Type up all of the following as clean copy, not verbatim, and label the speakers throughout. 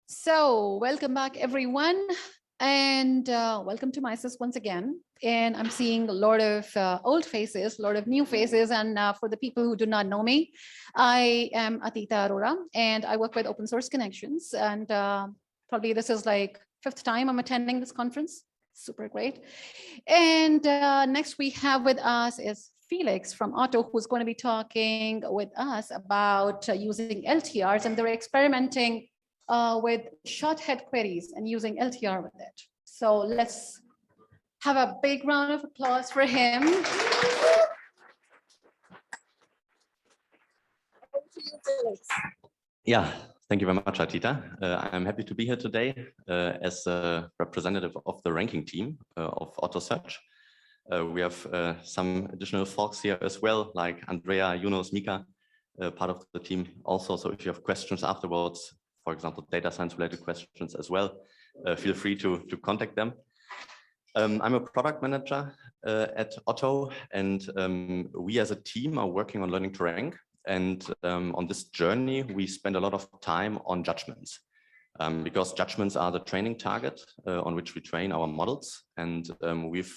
Speaker 1: So welcome back, everyone, and welcome to MICES once again. And I'm seeing a lot of old faces, a lot of new faces. And for the people who do not know me, I am Atita Arora, and I work with Open Source Connections. And probably this is like 5th time I'm attending this conference. Super great. And next we have with us is Felix from OTTO, who's going to be talking with us about using LTRs, and they're experimenting with Shorthead queries and using LTR with it. So let's have a big round of applause for him.
Speaker 2: Yeah, thank you very much, Atita. I'm happy to be here today as a representative of the ranking team of OTTO Search. We have some additional folks here as well, like Andrea, Yunus, Mika, part of the team also. So if you have questions afterwards, for example, data science related questions as well, feel free to contact them. I'm a product manager at OTTO, and we as a team are working on learning to rank. And on this journey, we spend a lot of time on judgments because judgments are the training target on which we train our models. And we've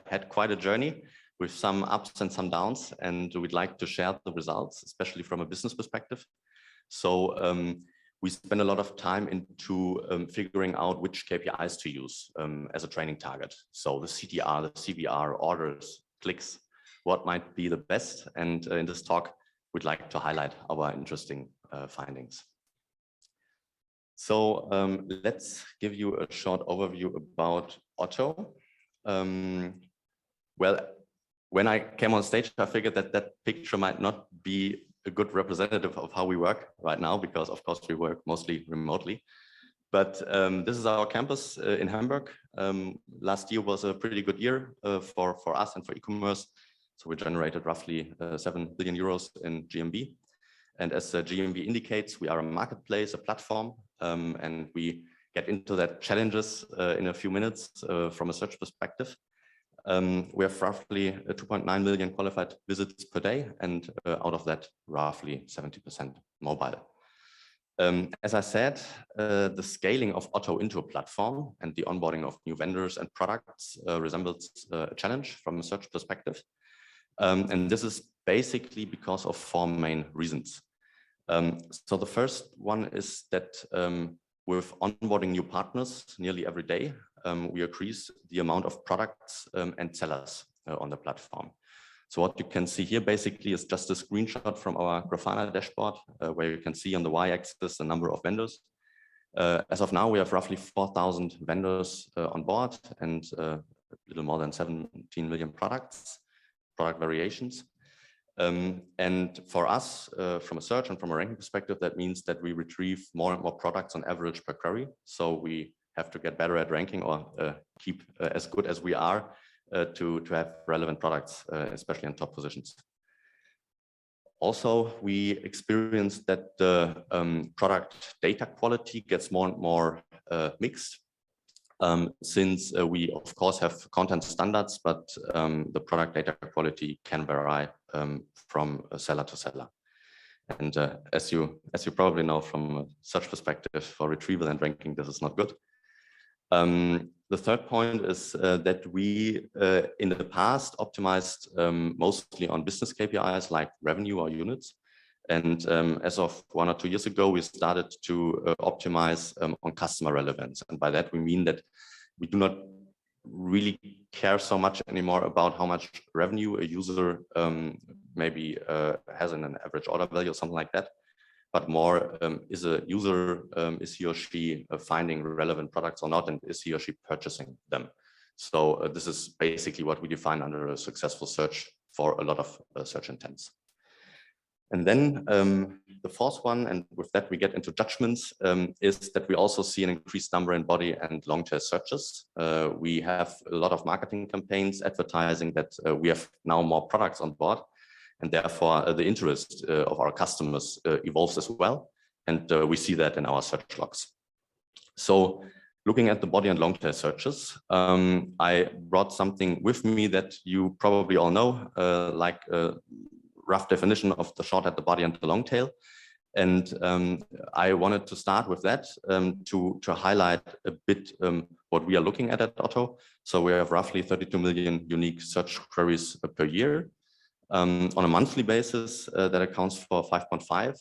Speaker 2: had quite a journey with some ups and some downs, and we'd like to share the results, especially from a business perspective. So we spend a lot of time into figuring out which KPIs to use as a training target. So the CTR, the CBR, orders, clicks, what might be the best. And in this talk, we'd like to highlight our interesting findings. So let's give you a short overview about OTTO. Well, when I came on stage, I figured that that picture might not be a good representative of how we work right now, because of course we work mostly remotely. But this is our campus in Hamburg. Last year was a pretty good year for us and for e-commerce. So we generated roughly 7 billion euros in GMV. And as GMV indicates, we are a marketplace, a platform, and we get into that challenges in a few minutes from a search perspective. We have roughly 2.9 million qualified visits per day, and out of that, roughly 70% mobile. As I said, the scaling of OTTO into a platform and the onboarding of new vendors and products resembles a challenge from a search perspective. And this is basically because of 4 main reasons. So the first one is that with onboarding new partners nearly every day, we increase the amount of products and sellers on the platform. So what you can see here basically is just a screenshot from our Grafana dashboard, where you can see on the y-axis the number of vendors. As of now, we have roughly 4,000 vendors on board and a little more than 17 million product variations. And for us, from a search and from a ranking perspective, that means that we retrieve more and more products on average per query. So we have to get better at ranking or keep as good as we are to have relevant products, especially in top positions. Also, we experience that the product data quality gets more and more mixed. Since we of course have content standards, but the product data quality can vary from seller to seller. And as you probably know from a search perspective, for retrieval and ranking, this is not good. The third point is that we in the past optimized mostly on business KPIs like revenue or units. And as of 1 or 2 years ago, we started to optimize on customer relevance. And by that, we mean that we do not really care so much anymore about how much revenue a user maybe has in an average order value or something like that, but more is a user, is he or she finding relevant products or not, and is he or she purchasing them? So this is basically what we define under a successful search for a lot of search intents. And then the fourth one, and with that we get into judgments, is that we also see an increased number in body and long tail searches. We have a lot of marketing campaigns advertising that we have now more products on board, and therefore the interest of our customers evolves as well. And we see that in our search logs. So looking at the body and long tail searches, I brought something with me that you probably all know, like rough definition of the short at the body and the long tail. And I wanted to start with that to highlight a bit what we are looking at OTTO. So we have roughly 32 million unique search queries per year. On a monthly basis, that accounts for 5.5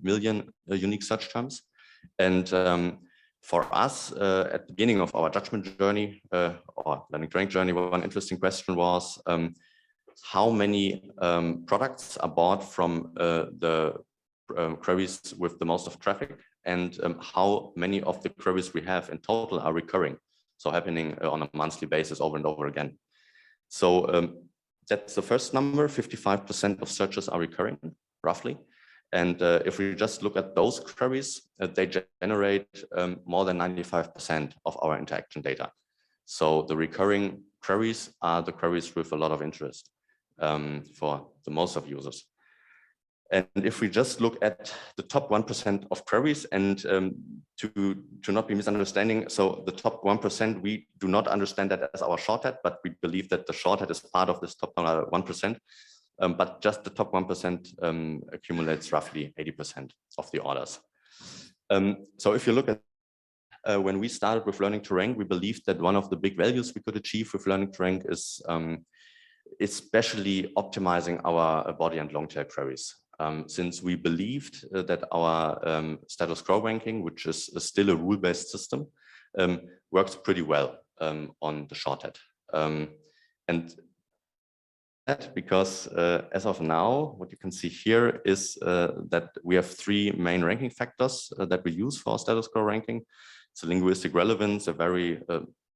Speaker 2: million unique search terms. And for us, at the beginning of our judgment journey or learning to rank journey, one interesting question was how many products are bought from the queries with the most of traffic, and how many of the queries we have in total are recurring, so happening on a monthly basis over and over again. So that's the first number. 55% of searches are recurring, roughly. And if we just look at those queries, they generate more than 95% of our interaction data. So the recurring queries are the queries with a lot of interest for the most of users. And if we just look at the top 1% of queries, and to not be misunderstanding, so the top 1%, we do not understand that as our shorthead, but we believe that the shorthead is part of this top 1%. But just the top 1% accumulates roughly 80% of the orders. So if you look at when we started with learning to rank, we believed that one of the big values we could achieve with learning to rank is especially optimizing our body and long tail queries. Since we believed that our status quo ranking, which is still a rule-based system, works pretty well on the shorthead. And that because as of now, what you can see here is that we have three main ranking factors that we use for status quo ranking. It's a linguistic relevance, a very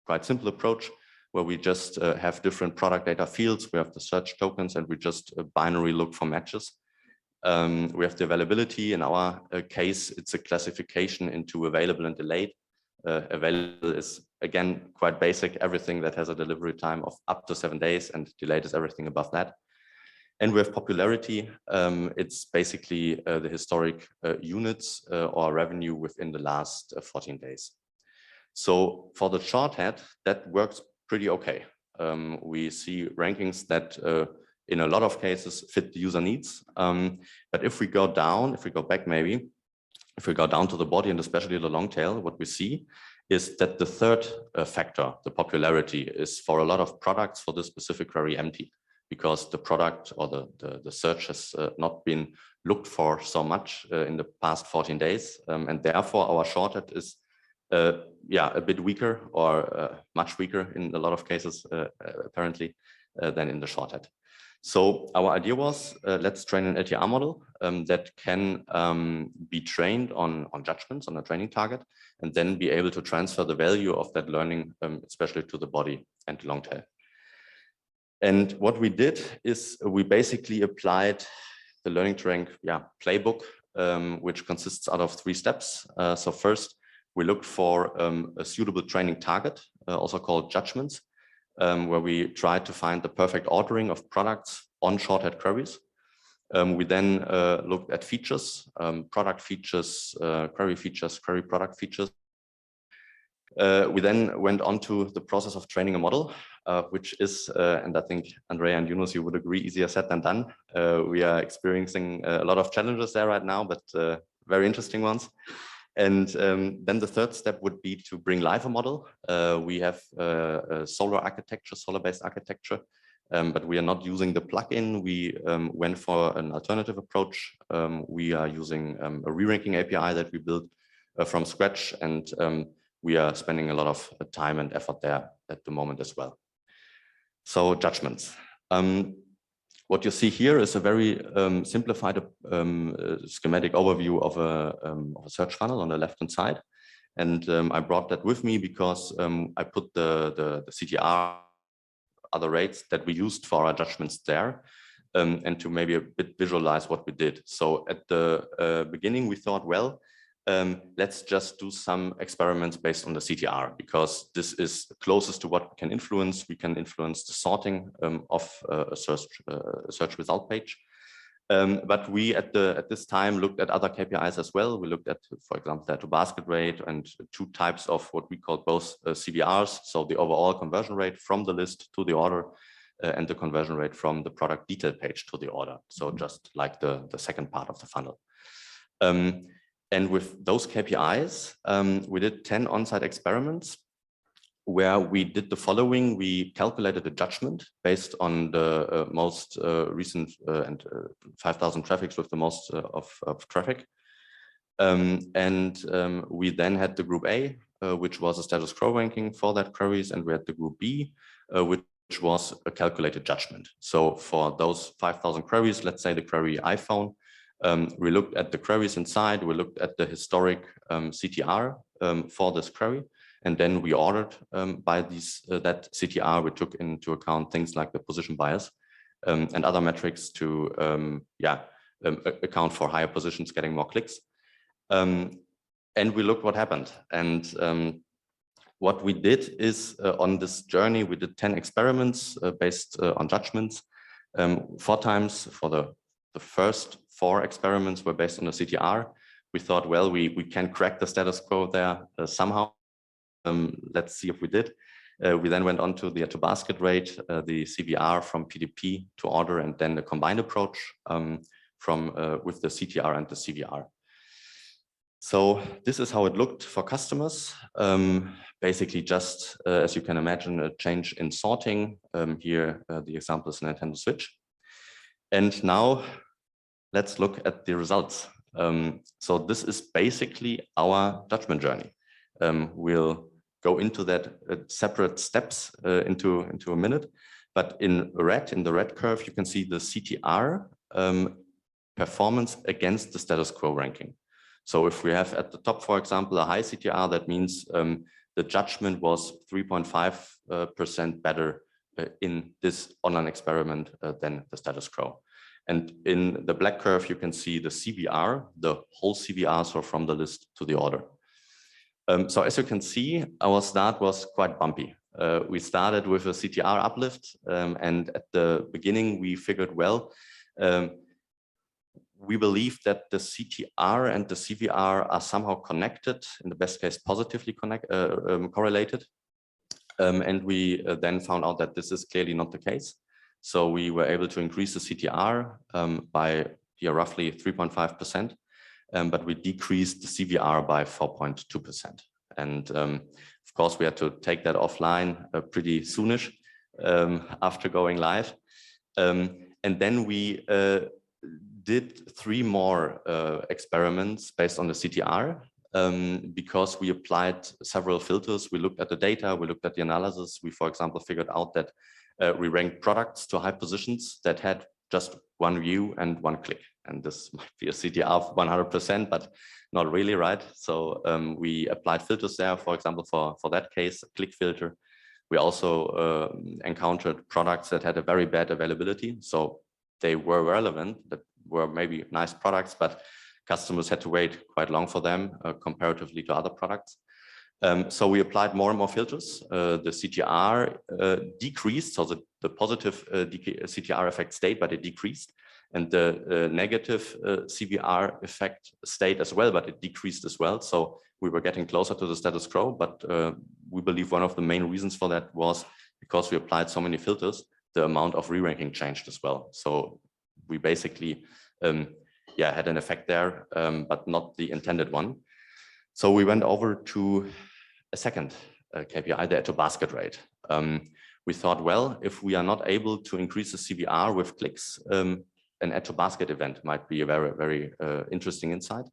Speaker 2: quite simple approach where we just have different product data fields. We have the search tokens and we just binary look for matches. We have the availability. In our case, it's a classification into available and delayed. Available is, again, quite basic, everything that has a delivery time of up to 7 days, and delayed is everything above that. And we have popularity. It's basically the historic units or revenue within the last 14 days. So for the shorthead, that works pretty okay. We see rankings that in a lot of cases fit the user needs. But if we go down, if we go back maybe, if we go down to the body and especially the long tail, what we see is that the third factor, the popularity, is for a lot of products for this specific query empty, because the product or the search has not been looked for so much in the past 14 days. And therefore our shorthead is a bit weaker or much weaker in a lot of cases, apparently, than in the shorthead. So our idea was, let's train an LTR model that can be trained on judgments, on a training target, and then be able to transfer the value of that learning, especially to the body and the long tail. And what we did is we basically applied the learning to rank playbook, which consists out of 3 steps. So first, we looked for a suitable training target, also called judgments, where we tried to find the perfect ordering of products on shorthead queries. We then looked at features, product features, query product features. We then went on to the process of training a model, which is, and I think Andrea and Yunus, you would agree, easier said than done. We are experiencing a lot of challenges there right now, but very interesting ones. And then the third step would be to bring live a model. We have a Solr-based architecture, but we are not using the plugin. We went for an alternative approach. We are using a re-ranking API that we built from scratch, and we are spending a lot of time and effort there at the moment as well. So judgments. What you see here is a very simplified schematic overview of a search funnel on the left-hand side. And I brought that with me because I put the CTR, other rates that we used for our judgments there, and to maybe a bit visualize what we did. So at the beginning, we thought, well, let's just do some experiments based on the CTR, because this is closest to what we can influence. We can influence the sorting of a search result page. But we at this time looked at other KPIs as well. We looked at, for example, the to-basket rate and 2 types of what we call both CVRs, so the overall conversion rate from the list to the order, and the conversion rate from the product detail page to the order. So just like the second part of the funnel. And with those KPIs, we did 10 on-site experiments where we did the following. We calculated a judgment based on the most recent and 5,000 traffics with the most of traffic. We then had the group A, which was a status quo ranking for that queries, and we had the group B, which was a calculated judgment. So for those 5,000 queries, let's say the query iPhone, we looked at the queries inside, we looked at the historic CTR for this query, and then we ordered by that CTR. We took into account things like the position bias and other metrics to account for higher positions getting more clicks. And we looked what happened. And what we did is on this journey, we did 10 experiments based on judgments. 4 times for the first 4 experiments were based on the CTR. We thought, well, we can crack the status quo there somehow. Let's see if we did. We then went on to the to-basket rate, the CVR from PDP to order, and then the combined approach with the CTR and the CVR. So this is how it looked for customers. Basically just, as you can imagine, a change in sorting. Here, the example is Nintendo Switch. And now let's look at the results. So this is basically our judgment journey. We'll go into that separate steps into a minute. But in the red curve, you can see the CTR performance against the status quo ranking. So if we have at the top, for example, a high CTR, that means the judgment was 3.5% better in this online experiment than the status quo. And in the black curve, you can see the CVR, the whole CVR, so from the list to the order. So as you can see, our start was quite bumpy. We started with a CTR uplift, and at the beginning, we figured, well, we believe that the CTR and the CVR are somehow connected, in the best case, positively correlated. And we then found out that this is clearly not the case. So we were able to increase the CTR by roughly 3.5%, but we decreased the CVR by 4.2%. And of course, we had to take that offline pretty soonish after going live. And then we did 3 more experiments based on the CTR because we applied several filters. We looked at the data, we looked at the analysis. We, for example, figured out that we ranked products to high positions that had just 1 view and 1 click. And this might be a CTR of 100%, but not really, right? So we applied filters there, for example, for that case, a click filter. We also encountered products that had a very bad availability. So they were relevant, that were maybe nice products, but customers had to wait quite long for them comparatively to other products. So we applied more and more filters. The CTR decreased, so the positive CTR effect stayed, but it decreased. And the negative CVR effect stayed as well, but it decreased as well. So we were getting closer to the status quo, but we believe one of the main reasons for that was because we applied so many filters, the amount of re-ranking changed as well. So we basically had an effect there, but not the intended one. So we went over to a second KPI, the to-basket rate. We thought, well, if we are not able to increase the CVR with clicks, an add-to-basket event might be a very, very interesting insight.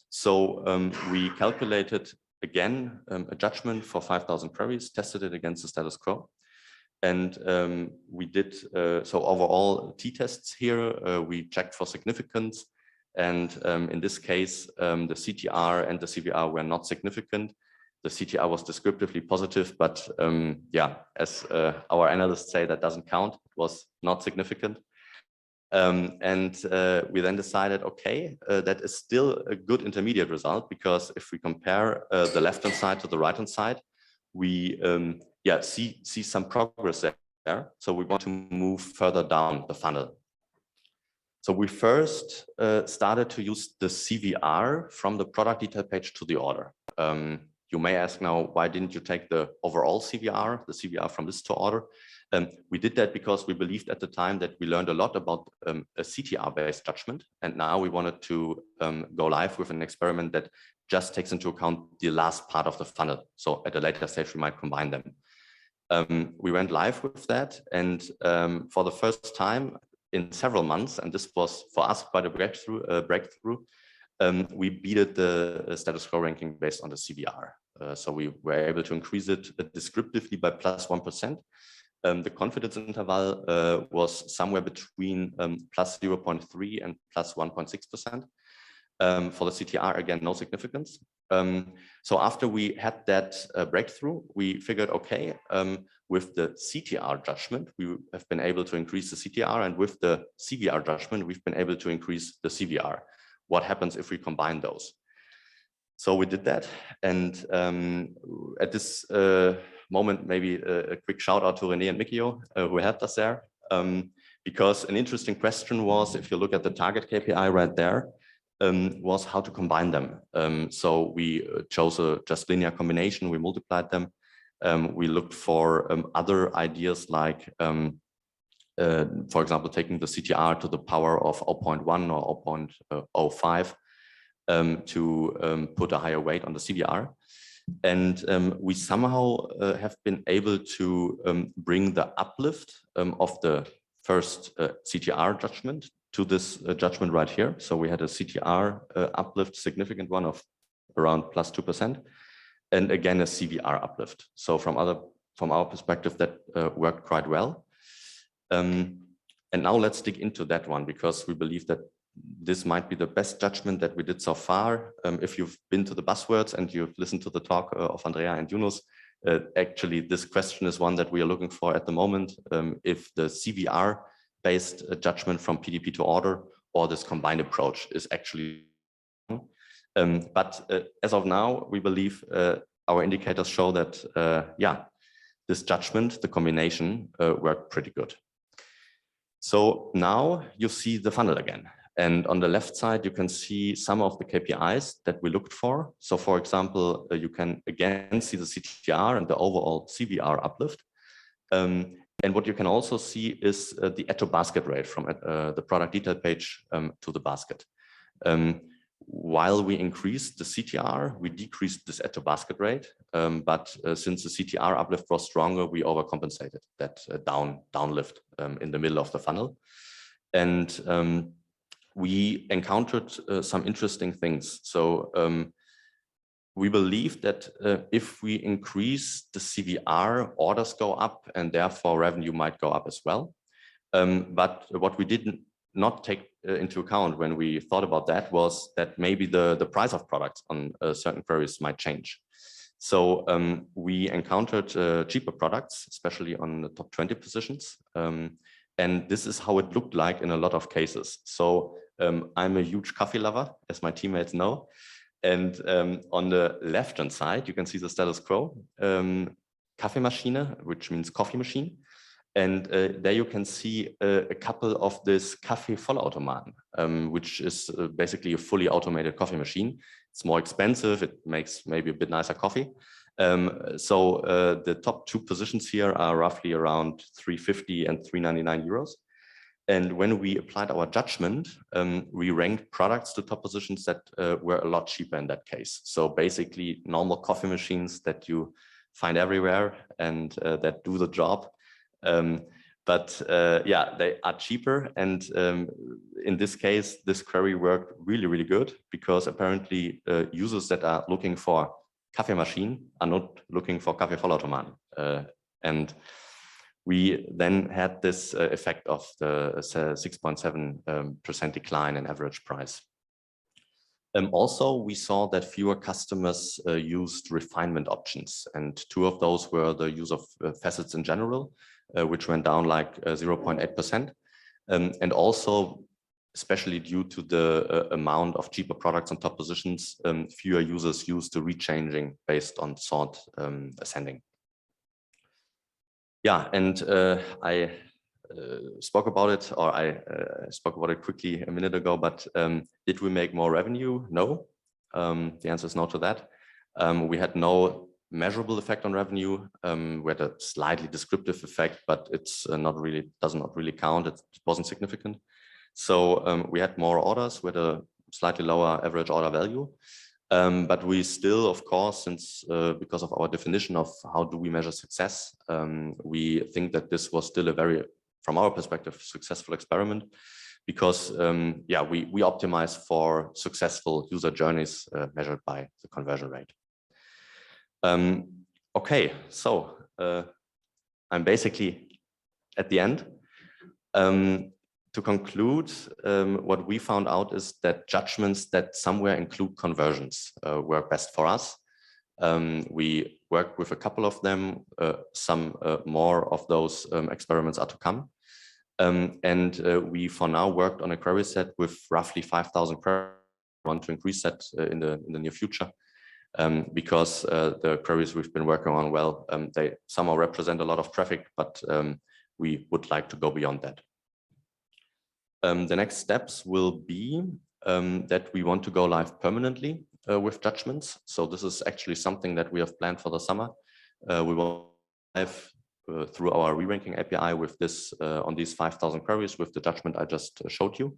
Speaker 2: So we calculated again a judgment for 5,000 queries, tested it against the status quo. And we did, so overall t-tests here, we checked for significance. And in this case, the CTR and the CVR were not significant. The CTR was descriptively positive, but as our analysts say, that doesn't count. It was not significant. We then decided, okay, that is still a good intermediate result, because if we compare the left-hand side to the right-hand side, we see some progress there. So we want to move further down the funnel. So we first started to use the CVR from the product detail page to the order. You may ask now, why didn't you take the overall CVR, the CVR from list to order? We did that because we believed at the time that we learned a lot about a CTR-based judgment, and now we wanted to go live with an experiment that just takes into account the last part of the funnel. So at a later stage, we might combine them. We went live with that, and for the first time in several months, and this was for us quite a breakthrough, we beat the Status Quo ranking based on the CVR. So we were able to increase it descriptively by +1%. The confidence interval was somewhere between +0.3 and +1.6%. For the CTR, again, no significance. So after we had that breakthrough, we figured, okay, with the CTR judgment, we have been able to increase the CTR, and with the CVR judgment, we've been able to increase the CVR. What happens if we combine those? So we did that, and at this moment, maybe a quick shout out to René and Mikio who helped us there, because an interesting question was, if you look at the target KPI right there, was how to combine them. So we chose a just linear combination, we multiplied them. We looked for other ideas like, for example, taking the CTR to the power of 0.1 or 0.05 to put a higher weight on the CVR. And we somehow have been able to bring the uplift of the first CTR judgment to this judgment right here. So we had a CTR uplift, significant one of around +2%, and again a CVR uplift. So from our perspective, that worked quite well. And now let's dig into that one, because we believe that this might be the best judgment that we did so far. If you've been to the buzzwords and you've listened to the talk of Andrea and Yunus, actually this question is one that we are looking for at the moment, if the CVR-based judgment from PDP to order or this combined approach is actually. But as of now, we believe our indicators show that, yeah, this judgment, the combination, worked pretty good. So now you see the funnel again. And on the left side, you can see some of the KPIs that we looked for. So for example, you can again see the CTR and the overall CVR uplift. And what you can also see is the OTTO basket rate from the product detail page to the basket. While we increased the CTR, we decreased this OTTO basket rate. But since the CTR uplift was stronger, we overcompensated that downlift in the middle of the funnel. And we encountered some interesting things. So we believe that if we increase the CVR, orders go up and therefore revenue might go up as well. But what we did not take into account when we thought about that was that maybe the price of products on certain queries might change. So we encountered cheaper products, especially on the top 20 positions. And this is how it looked like in a lot of cases. So I'm a huge coffee lover, as my teammates know. And on the left-hand side, you can see the Status Quo Kaffeemaschine, which means coffee machine. And there you can see a couple of this Kaffee-Vollautomaten, which is basically a fully automated coffee machine. It's more expensive. It makes maybe a bit nicer coffee. So the top two positions here are roughly around 350 and 399 euros. And when we applied our judgment, we ranked products to top positions that were a lot cheaper in that case. So basically normal coffee machines that you find everywhere and that do the job. But yeah, they are cheaper. And in this case, this query worked really, really good, because apparently users that are looking for coffee machine are not looking for Kaffee-Vollautomaten. And we then had this effect of the 6.7% decline in average price. Also, we saw that fewer customers used refinement options, and two of those were the use of facets in general, which went down like 0.8%. And also, especially due to the amount of cheaper products on top positions, fewer users used the rechanging based on sort ascending. Yeah, and I spoke about it, or I spoke about it quickly a minute ago, but did we make more revenue? No. The answer is no to that. We had no measurable effect on revenue. We had a slightly descriptive effect, but it's does not really count. It wasn't significant. So we had more orders with a slightly lower average order value. But we still, of course, since because of our definition of how do we measure success, we think that this was still a very, from our perspective, successful experiment, because we optimize for successful user journeys measured by the conversion rate. Okay, so I'm basically at the end. To conclude, what we found out is that judgments that somewhere include conversions work best for us. We worked with a couple of them. Some more of those experiments are to come. And we, for now, worked on a query set with roughly 5,000 queries. We want to increase that in the near future. Because the queries we've been working on, well, they somehow represent a lot of traffic, but we would like to go beyond that. The next steps will be that we want to go live permanently with judgments. So this is actually something that we have planned for the summer. We will have through our re-ranking API with this on these 5,000 queries with the judgment I just showed you.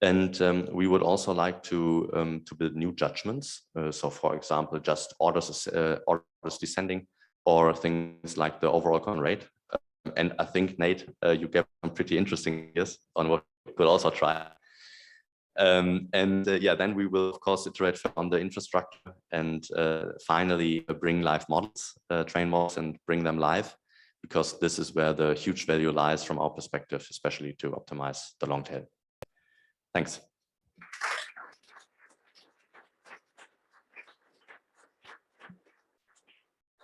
Speaker 2: And we would also like to build new judgments. So, for example, just orders descending, or things like the overall conversion rate. And I think, Nate, you gave some pretty interesting ideas on what we could also try. Then we will, of course, iterate on the infrastructure and finally bring live models, train models, and bring them live, because this is where the huge value lies from our perspective, especially to optimize the long tail. Thanks.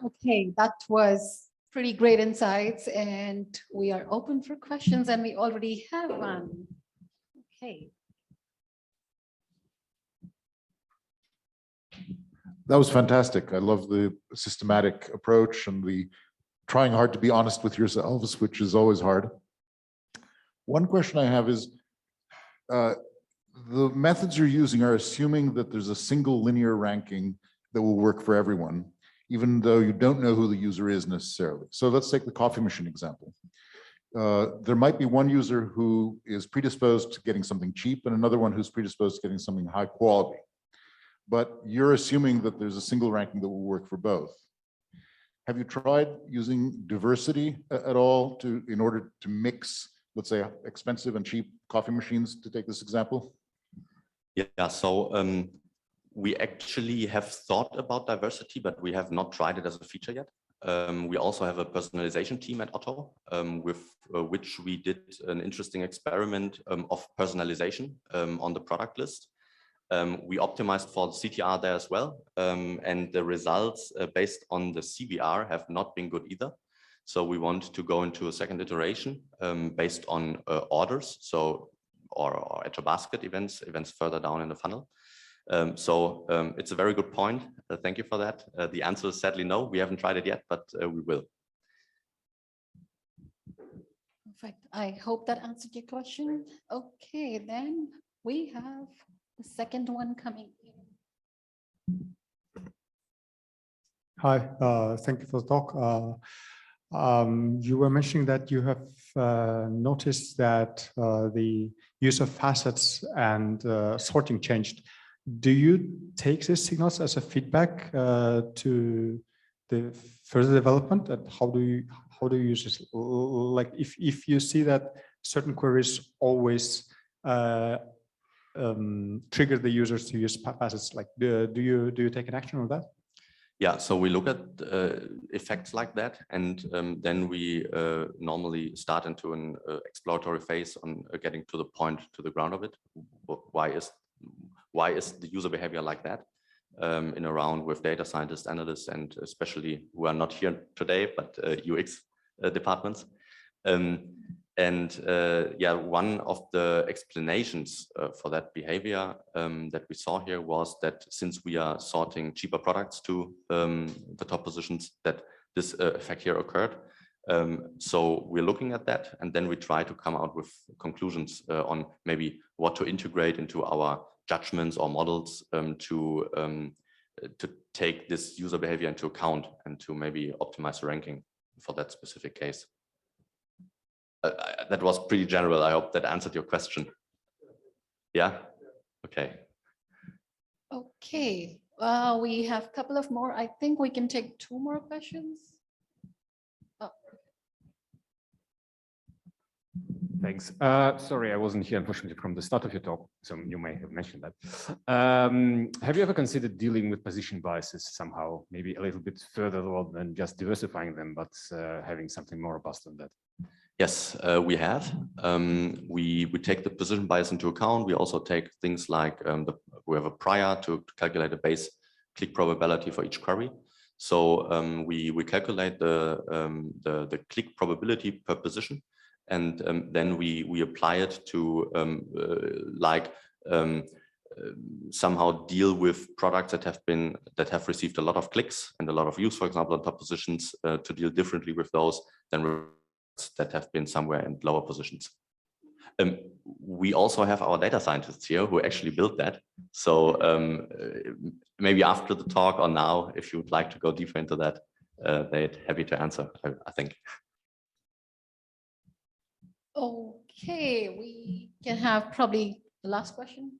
Speaker 1: Okay, that was pretty great insights, and we are open for questions, and we already have one. Okay.
Speaker 3: That was fantastic. I love the systematic approach and the trying hard to be honest with yourselves, which is always hard. One question I have is, the methods you're using are assuming that there's a single linear ranking that will work for everyone, even though you don't know who the user is necessarily. So let's take the coffee machine example. There might be one user who is predisposed to getting something cheap and another one who's predisposed to getting something high quality. But you're assuming that there's a single ranking that will work for both. Have you tried using diversity at all in order to mix, let's say, expensive and cheap coffee machines, to take this example?
Speaker 2: Yeah, so we actually have thought about diversity, but we have not tried it as a feature yet. We also have a personalization team at OTTO, with which we did an interesting experiment of personalization on the product list. We optimized for the CTR there as well, and the results based on the CVR have not been good either. So we want to go into a second iteration based on orders, so or at a basket events further down in the funnel. It's a very good point. Thank you for that. The answer is sadly no, we haven't tried it yet, but we will.
Speaker 1: Perfect. I hope that answered your question. Okay, then we have the second one coming in.
Speaker 4: Hi, thank you for the talk. You were mentioning that you have noticed that the use of facets and sorting changed. Do you take these signals as a feedback to the further development? And how do you use this? Like if you see that certain queries always trigger the users to use facets, like do you take an action on that?
Speaker 2: Yeah, so we look at effects like that, and then we normally start into an exploratory phase on getting to the point, to the ground of it. Why is the user behavior like that? In a round with data scientists, analysts, and especially who are not here today, but UX departments. One of the explanations for that behavior that we saw here was that since we are sorting cheaper products to the top positions, that this effect here occurred. So we're looking at that, and then we try to come out with conclusions on maybe what to integrate into our judgments or models to to take this user behavior into account and to maybe optimize the ranking for that specific case. That was pretty general. I hope that answered your question. Yeah. Okay.
Speaker 1: Okay. We have a couple of more. I think we can take 2 more questions. Oh.
Speaker 5: Thanks. Sorry, I wasn't here, unfortunately, from the start of your talk, so you may have mentioned that. Have you ever considered dealing with position biases somehow, maybe a little bit further along than just diversifying them, but having something more robust than that?
Speaker 2: Yes, we have. We take the position bias into account. We also take things like we have a prior to calculate a base click probability for each query. So we calculate the click probability per position, and then we apply it to somehow deal with products that have received a lot of clicks and a lot of views, for example, on top positions, to deal differently with those than that have been somewhere in lower positions. We also have our data scientists here who actually built that. So maybe after the talk or now, if you would like to go deeper into that, they're happy to answer, I think.
Speaker 1: Okay, we can have probably the last question.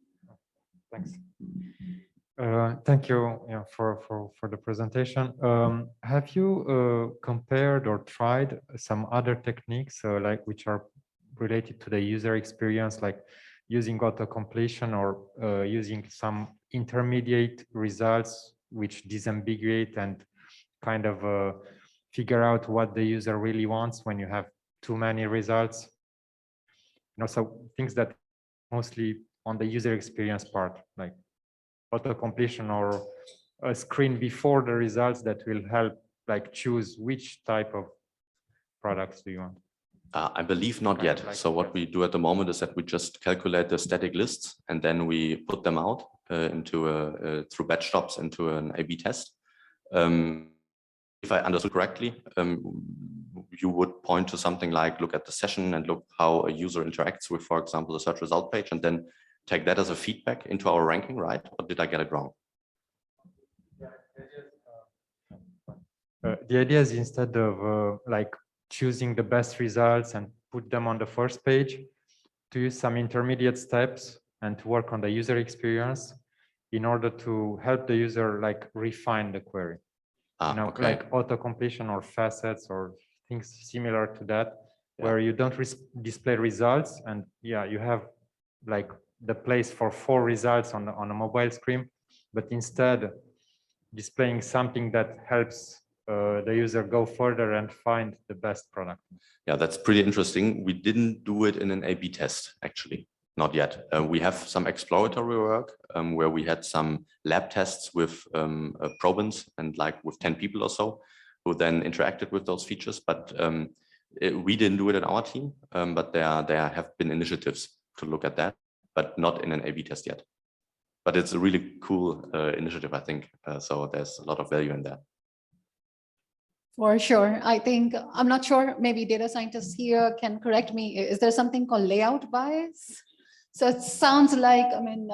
Speaker 6: Thanks. Thank you, for the presentation. Have you compared or tried some other techniques like which are related to the user experience, like using auto-completion or using some intermediate results which disambiguate and kind of figure out what the user really wants when you have too many results? So things that mostly on the user experience part, like auto-completion or a screen before the results that will help like choose which type of products do you want?
Speaker 2: I believe not yet. So what we do at the moment is that we just calculate the static lists and then we put them out into through batch stops into an A/B test. If I understood correctly, you would point to something like look at the session and look how a user interacts with, for example, the search result page, and then take that as a feedback into our ranking, right? Or did I get it wrong?
Speaker 6: The idea is instead of like choosing the best results and put them on the first page, to use some intermediate steps and to work on the user experience in order to help the user like refine the query.
Speaker 2: Okay.
Speaker 6: Like auto-completion or facets or things similar to that, where you don't display results and you have like the place for 4 results on a mobile screen, but instead displaying something that helps the user go further and find the best product.
Speaker 2: Yeah, that's pretty interesting. We didn't do it in an A/B test, actually, not yet. We have some exploratory work where we had some lab tests with probings and like with 10 people or so, who then interacted with those features. But we didn't do it in our team, but there have been initiatives to look at that, but not in an A/B test yet. But it's a really cool initiative, I think. So there's a lot of value in that.
Speaker 1: For sure. I think, I'm not sure, maybe data scientists here can correct me. Is there something called layout bias? So it sounds like, I mean,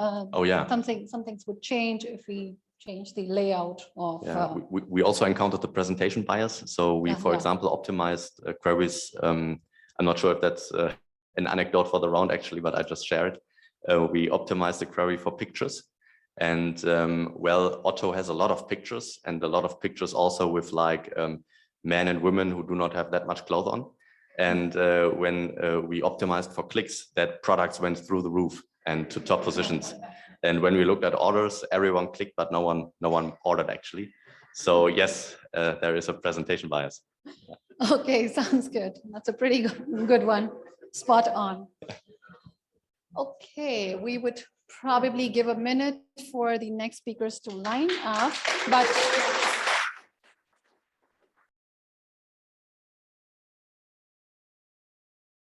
Speaker 1: some things would change if we change the layout of.
Speaker 2: Yeah, we also encountered the presentation bias. So we, for example, optimized queries. I'm not sure if that's an anecdote for the round, actually, but I just share it. We optimized the query for pictures. And well, OTTO has a lot of pictures and a lot of pictures also with like men and women who do not have that much clothes on. And when we optimized for clicks, that products went through the roof and to top positions. And when we looked at orders, everyone clicked, but no one ordered actually. So yes, there is a presentation bias.
Speaker 1: Okay, sounds good. That's a pretty good one. Spot on. Okay, we would probably give a minute for the next speakers to line up, but